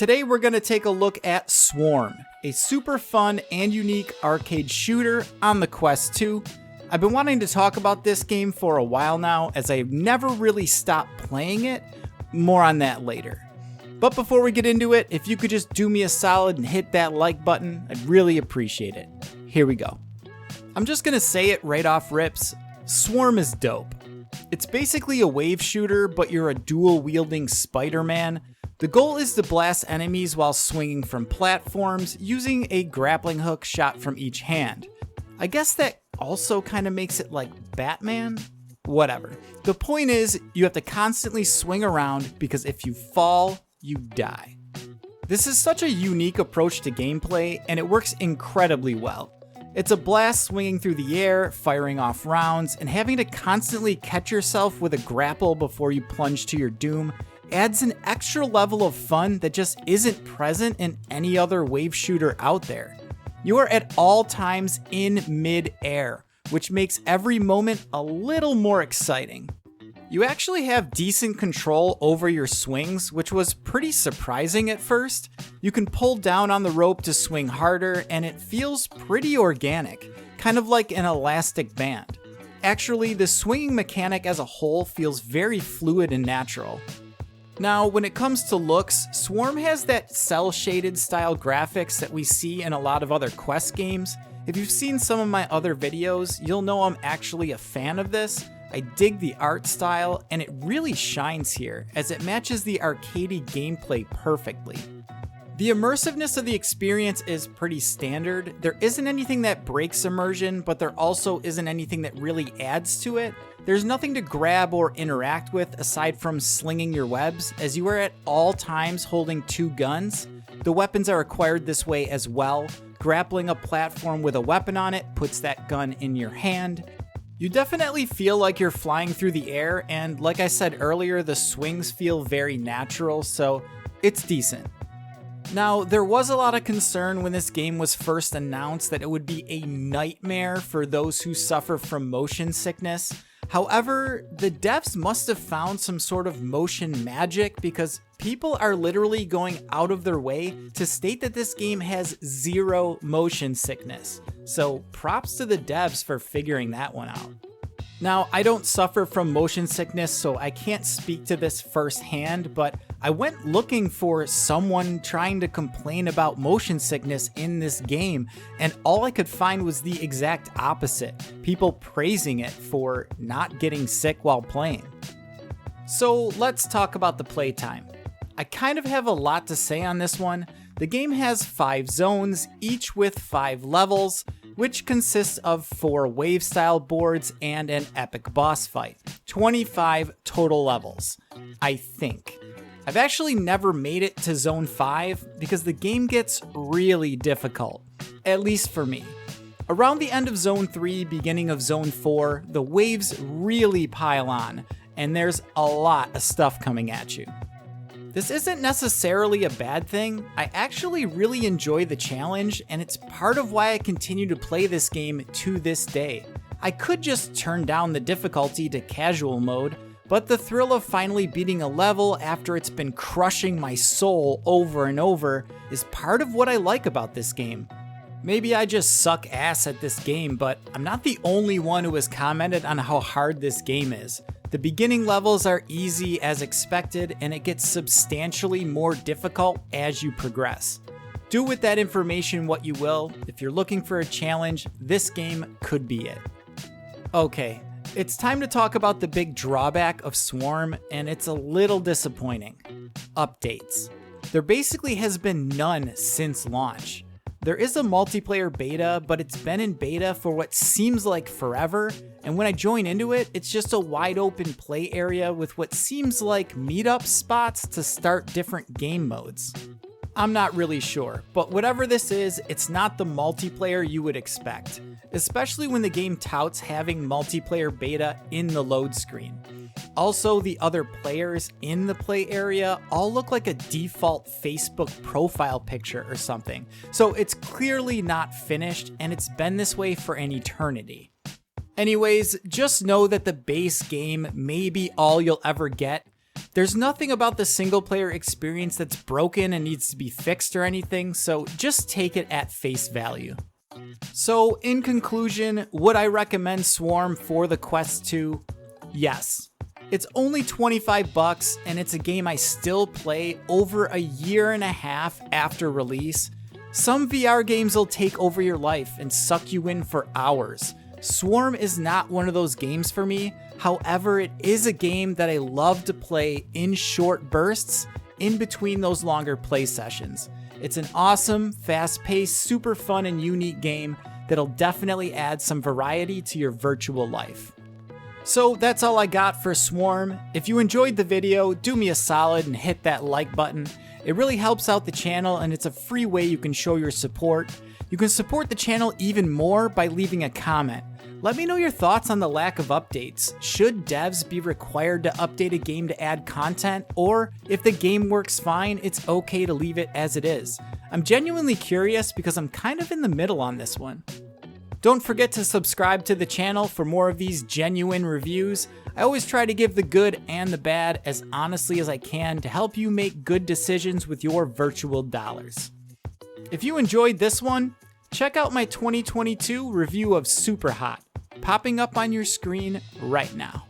Today we're going to take a look at Swarm, a super fun and unique arcade shooter on the Quest 2. I've been wanting to talk about this game for a while now, as I've never really stopped playing it. More on that later. But before we get into it, if you could just do me a solid and hit that like button, I'd really appreciate it. Here we go. I'm just going to say it right off rips, Swarm is dope. It's basically a wave shooter, but you're a dual-wielding Spider-Man. The goal is to blast enemies while swinging from platforms, using a grappling hook shot from each hand. I guess that also kind of makes it like Batman? Whatever. The point is, you have to constantly swing around because if you fall, you die. This is such a unique approach to gameplay, and it works incredibly well. It's a blast swinging through the air, firing off rounds, and having to constantly catch yourself with a grapple before you plunge to your doom adds an extra level of fun that just isn't present in any other wave shooter out there. You are at all times in mid-air, which makes every moment a little more exciting. You actually have decent control over your swings, which was pretty surprising at first. You can pull down on the rope to swing harder, and it feels pretty organic, kind of like an elastic band. Actually, the swinging mechanic as a whole feels very fluid and natural. Now, when it comes to looks, Swarm has that cel-shaded style graphics that we see in a lot of other Quest games. If you've seen some of my other videos, you'll know I'm actually a fan of this. I dig the art style, and it really shines here, as it matches the arcadey gameplay perfectly. The immersiveness of the experience is pretty standard. There isn't anything that breaks immersion, but there also isn't anything that really adds to it. There's nothing to grab or interact with aside from slinging your webs, as you are at all times holding two guns. The weapons are acquired this way as well. Grappling a platform with a weapon on it puts that gun in your hand. You definitely feel like you're flying through the air, and like I said earlier, the swings feel very natural, so it's decent. Now, there was a lot of concern when this game was first announced that it would be a nightmare for those who suffer from motion sickness. However, the devs must have found some sort of motion magic, because people are literally going out of their way to state that this game has zero motion sickness. So props to the devs for figuring that one out. Now, I don't suffer from motion sickness, so I can't speak to this firsthand, but I went looking for someone trying to complain about motion sickness in this game, and all I could find was the exact opposite. People praising it for not getting sick while playing. So let's talk about the playtime. I kind of have a lot to say on this one. The game has 5 zones, each with 5 levels, which consists of 4 wave-style boards and an epic boss fight. 25 total levels, I think. I've actually never made it to Zone 5 because the game gets really difficult, at least for me. Around the end of Zone 3, beginning of Zone 4, the waves really pile on, and there's a lot of stuff coming at you. This isn't necessarily a bad thing. I actually really enjoy the challenge, and it's part of why I continue to play this game to this day. I could just turn down the difficulty to casual mode, but the thrill of finally beating a level after it's been crushing my soul over and over is part of what I like about this game. Maybe I just suck ass at this game, but I'm not the only one who has commented on how hard this game is. The beginning levels are easy as expected, and it gets substantially more difficult as you progress. Do with that information what you will. If you're looking for a challenge, this game could be it. Okay, it's time to talk about the big drawback of Swarm, and it's a little disappointing. Updates. There basically has been none since launch. There is a multiplayer beta, but it's been in beta for what seems like forever, and when I join into it, it's just a wide open play area with what seems like meetup spots to start different game modes. I'm not really sure, but whatever this is, it's not the multiplayer you would expect, especially when the game touts having multiplayer beta in the load screen. Also, the other players in the play area all look like a default Facebook profile picture or something, so it's clearly not finished, and it's been this way for an eternity. Anyways, just know that the base game may be all you'll ever get, There's nothing about the single player experience that's broken and needs to be fixed or anything, so just take it at face value. So in conclusion, would I recommend Swarm for the Quest 2? Yes. It's only $25 and it's a game I still play over a year and a half after release. Some VR games will take over your life and suck you in for hours. Swarm is not one of those games for me. However, it is a game that I love to play in short bursts in between those longer play sessions. It's an awesome, fast-paced, super fun and unique game that'll definitely add some variety to your virtual life. So that's all I got for Swarm. If you enjoyed the video, do me a solid and hit that like button. It really helps out the channel and it's a free way you can show your support. You can support the channel even more by leaving a comment. Let me know your thoughts on the lack of updates. Should devs be required to update a game to add content? Or if the game works fine, it's okay to leave it as it is? I'm genuinely curious because I'm kind of in the middle on this one. Don't forget to subscribe to the channel for more of these genuine reviews. I always try to give the good and the bad as honestly as I can to help you make good decisions with your virtual dollars. If you enjoyed this one, check out my 2022 review of Superhot, popping up on your screen right now.